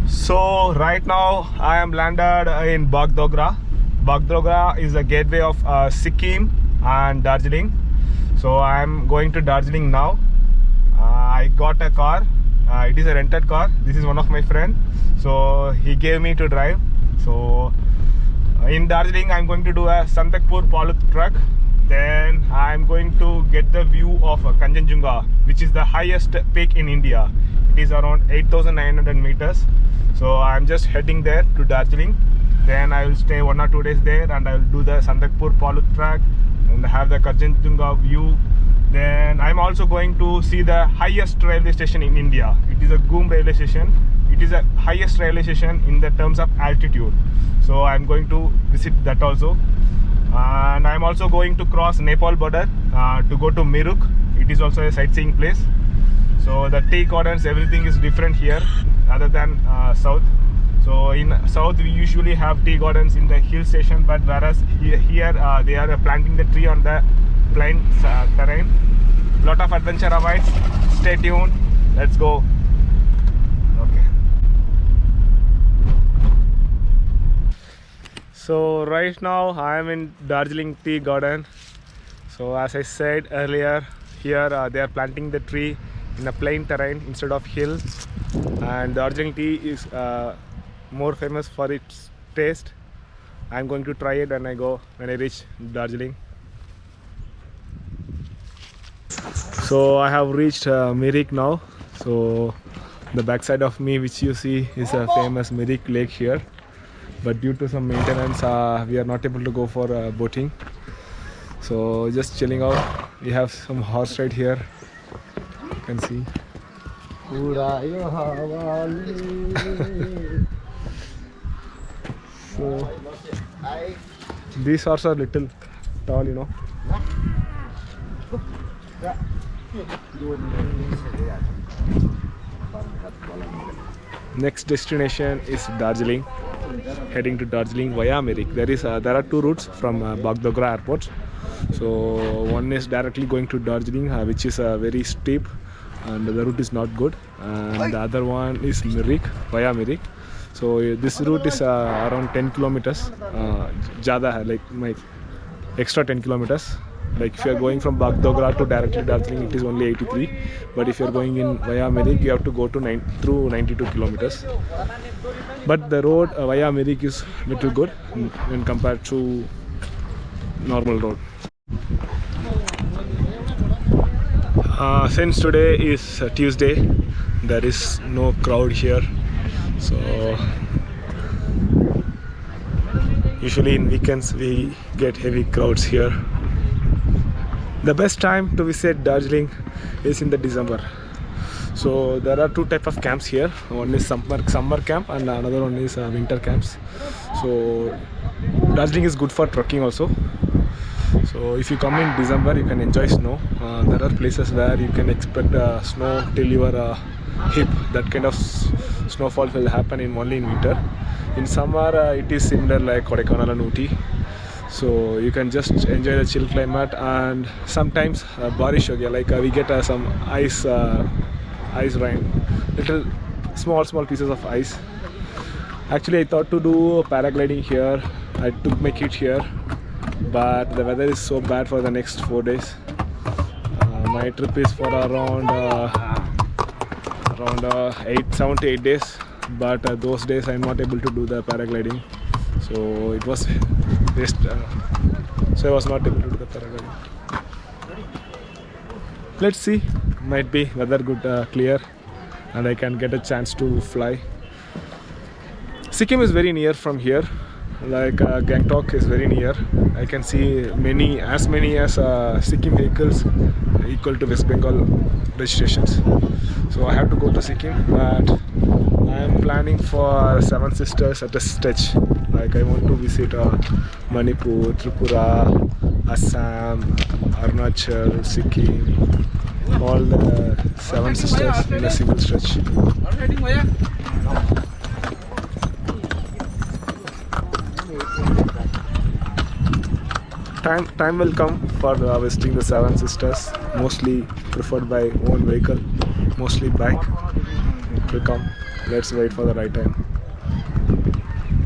So right now I am landed in Bagdogra. Bagdogra is the gateway of Sikkim and Darjeeling. So I am going to Darjeeling now. I got a car. It is a rented car. This is one of my friend. So he gave me to drive. So in Darjeeling I am going to do a Sandakpur Palut trek. Then I am going to get the view of Kanchenjunga, which is the highest peak in India. It is around 8,900 meters. So I am just heading there to Darjeeling. Then I will stay 1 or 2 days there and I will do the Sandakpur Palut trek and have the Kanchenjunga view. Then I am also going to see the highest railway station in India. It is a Goom railway station. It is the highest railway station in the terms of altitude. So I am going to visit that also. And I am also going to cross Nepal border to go to Miruk. It is also a sightseeing place. So the tea gardens, everything is different here other than south. So in south we usually have tea gardens in the hill station, but whereas here they are planting the tree on the plain terrain. Lot of adventure awaits. Stay tuned. Let's go. Okay. So right now I am in Darjeeling Tea Garden. So as I said earlier, here they are planting the tree in a plain terrain instead of hill. And Darjeeling tea is more famous for its taste. I am going to try it when I reach Darjeeling. So I have reached Mirik now. So the backside of me, which you see, is a famous Mirik lake here. But due to some maintenance, we are not able to go for boating. So just chilling out. We have some horse ride here. You can see. So these horses are little tall, you know. Next destination is Darjeeling. Heading to Darjeeling via Mirik. There are two routes from Bagdogra airport. So one is directly going to Darjeeling, which is very steep, and the route is not good. And the other one is Mirik via Mirik. So this route is around 10 kilometers. Jada, like my extra 10 kilometers. Like if you are going from Bagdogra to directly Darjeeling, it is only 83. But if you are going in via Mirik, you have to go to through 92 kilometers. But the road via Mirik is little good when compared to normal road. Since today is Tuesday, there is no crowd here. So usually in weekends we get heavy crowds here. The best time to visit Darjeeling is in the December. So there are two types of camps here. One is summer camp and another one is winter camps. So Darjeeling is good for trekking also. So if you come in December, you can enjoy snow. There are places where you can expect snow till your hip. That kind of snowfall will happen only in winter. In summer, it is similar like Kodaikanal and Ooty. So you can just enjoy the chill climate, and sometimes barish ho gaya, like we get some ice rain, little small pieces of ice. Actually I thought to do paragliding here. I took my kit here, but the weather is so bad for the next 4 days. My trip is for around 7 to 8 days, but those days I am not able to do the paragliding. So it was waste. So I was not able to do the paragliding. Let's see. Might be weather good, clear, and I can get a chance to fly. Sikkim is very near from here. Like Gangtok is very near. I can see as many as Sikkim vehicles equal to West Bengal registrations. So I have to go to Sikkim, but I am planning for Seven Sisters at a stretch. Like I want to visit Manipur, Tripura, Assam, Arunachal, Sikkim, all the Seven Sisters in a single stretch. Time will come for visiting the Seven Sisters, mostly preferred by own vehicle, mostly bike. It will come. Let's wait for the right time.